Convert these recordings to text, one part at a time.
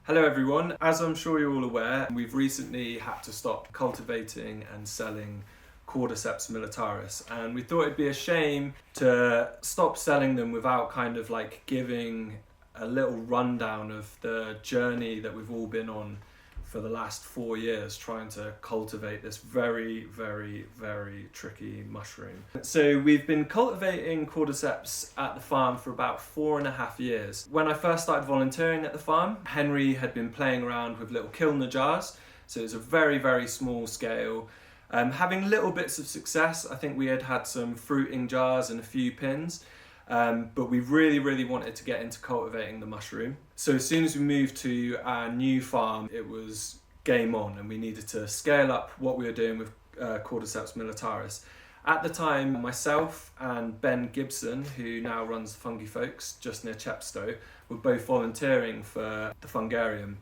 Hello everyone, as I'm sure you're all aware, we've recently had to stop cultivating and selling Cordyceps militaris, and we thought it'd be a shame to stop selling them without kind of like giving a little rundown of the journey that we've all been on for the last 4 years trying to cultivate this very tricky mushroom. So we've been cultivating Cordyceps at the farm for about 4.5 years. When I first started volunteering at the farm, Henry had been playing around with little kilner jars, so it was a very small scale. Having little bits of success. I think we had some fruiting jars and a few pins. But we really wanted to get into cultivating the mushroom. So as soon as we moved to our new farm, it was game on, and we needed to scale up what we were doing with Cordyceps militaris. At the time, myself and Ben Gibson, who now runs the Fungi Folks just near Chepstow, were both volunteering for the Fungarium.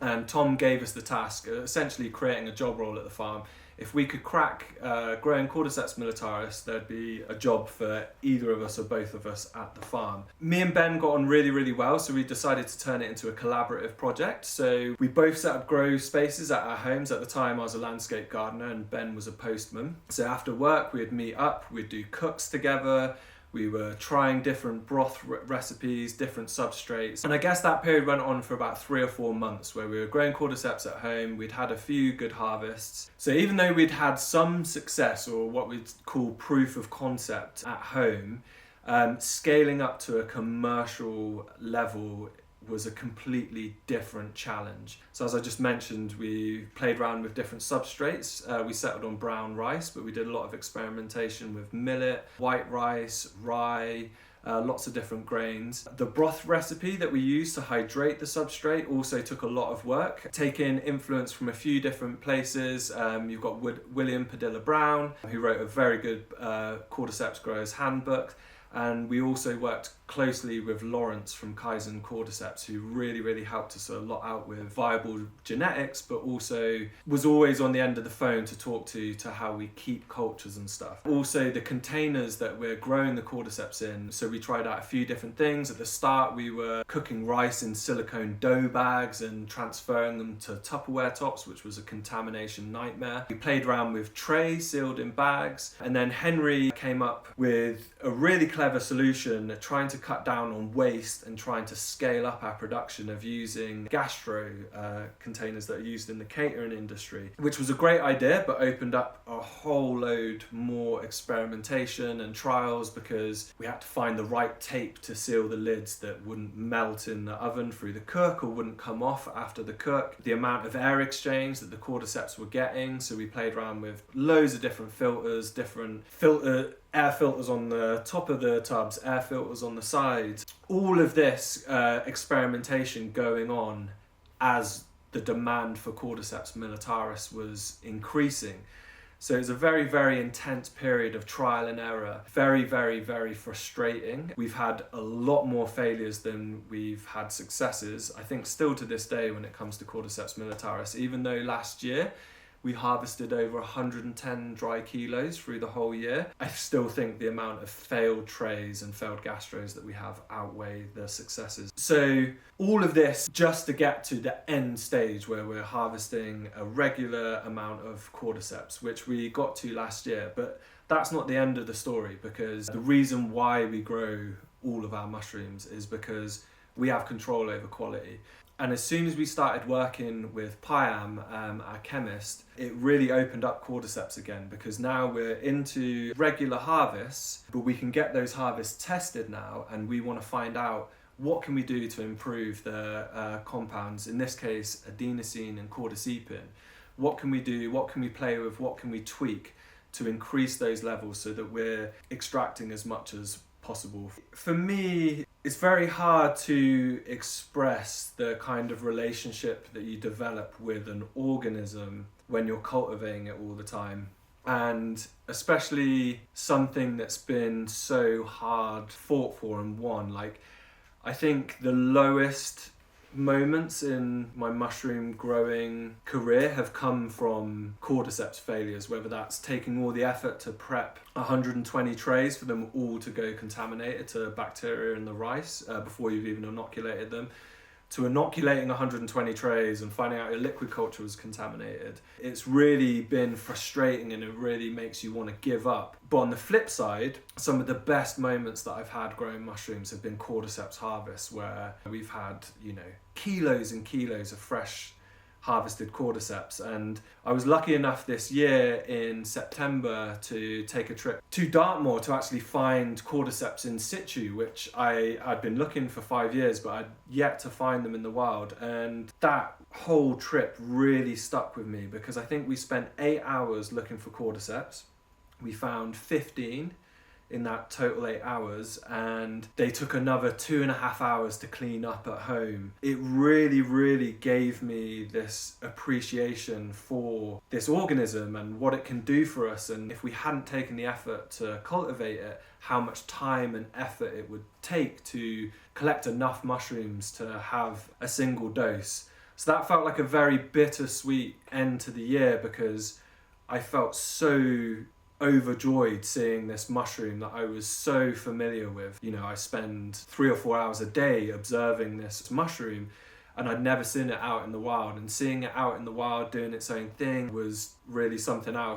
And Tom gave us the task, essentially creating a job role at the farm. If we could crack growing Cordyceps militaris, there'd be a job for either of us or both of us at the farm. Me and Ben got on really well, so we decided to turn it into a collaborative project. So we both set up grow spaces at our homes. At the time, I was a landscape gardener and Ben was a postman. So after work, we'd meet up, we'd do cooks together. We were trying different broth recipes, different substrates. And I guess that period went on for about 3 or 4 months where we were growing Cordyceps at home. We'd had a few good harvests. So even though we'd had some success, or what we'd call proof of concept at home, scaling up to a commercial level was a completely different challenge. So as I just mentioned, we played around with different substrates. We settled on brown rice, but we did a lot of experimentation with millet, white rice, rye, lots of different grains. The broth recipe that we used to hydrate the substrate also took a lot of work, taking influence from a few different places. You've got William Padilla Brown, who wrote a very good Cordyceps Growers Handbook. And we also worked closely with Lawrence from Kaizen Cordyceps, who really helped us a lot out with viable genetics, but also was always on the end of the phone to talk to how we keep cultures and stuff. Also the containers that we're growing the Cordyceps in, so we tried out a few different things. At the start we were cooking rice in silicone dough bags and transferring them to Tupperware tops, which was a contamination nightmare. We played around with trays sealed in bags, and then Henry came up with a really clever solution, trying to cut down on waste and trying to scale up our production of using gastro containers that are used in the catering industry, which was a great idea, but opened up a whole load more experimentation and trials because we had to find the right tape to seal the lids that wouldn't melt in the oven through the cook or wouldn't come off after the cook. The amount of air exchange that the Cordyceps were getting, so we played around with loads of different filters, air filters on the top of the tubs, air filters on the sides. All of this experimentation going on as the demand for Cordyceps militaris was increasing. So it was a very intense period of trial and error. Very frustrating. We've had a lot more failures than we've had successes. I think still to this day when it comes to Cordyceps militaris, even though last year we harvested over 110 dry kilos through the whole year, I still think the amount of failed trays and failed gastros that we have outweigh the successes. So all of this just to get to the end stage where we're harvesting a regular amount of Cordyceps, which we got to last year. But that's not the end of the story, because the reason why we grow all of our mushrooms is because we have control over quality. And as soon as we started working with Payam, our chemist, it really opened up Cordyceps again, because now we're into regular harvests, but we can get those harvests tested now, and we want to find out what can we do to improve the compounds, in this case adenosine and cordycepin. What can we do, what can we play with, what can we tweak to increase those levels so that we're extracting as much as possible. For me, it's very hard to express the kind of relationship that you develop with an organism when you're cultivating it all the time. And especially something that's been so hard fought for and won. Like, I think the lowest moments in my mushroom growing career have come from Cordyceps failures, whether that's taking all the effort to prep 120 trays for them all to go contaminated to bacteria in the rice before you've even inoculated them, to inoculating 120 trays and finding out your liquid culture was contaminated. It's really been frustrating and it really makes you want to give up. But on the flip side, some of the best moments that I've had growing mushrooms have been Cordyceps harvests, where we've had, kilos and kilos of fresh harvested Cordyceps. And I was lucky enough this year in September to take a trip to Dartmoor to actually find Cordyceps in situ, which I'd been looking for 5 years, but I'd yet to find them in the wild. And that whole trip really stuck with me because I think we spent 8 hours looking for Cordyceps. We found 15 in that total 8 hours, and they took another 2.5 hours to clean up at home. It really, really gave me this appreciation for this organism and what it can do for us. And if we hadn't taken the effort to cultivate it, how much time and effort it would take to collect enough mushrooms to have a single dose. So that felt like a very bittersweet end to the year because I felt so overjoyed seeing this mushroom that I was so familiar with. I spend 3 or 4 hours a day observing this mushroom and I'd never seen it out in the wild, and seeing it out in the wild doing its own thing was really something else.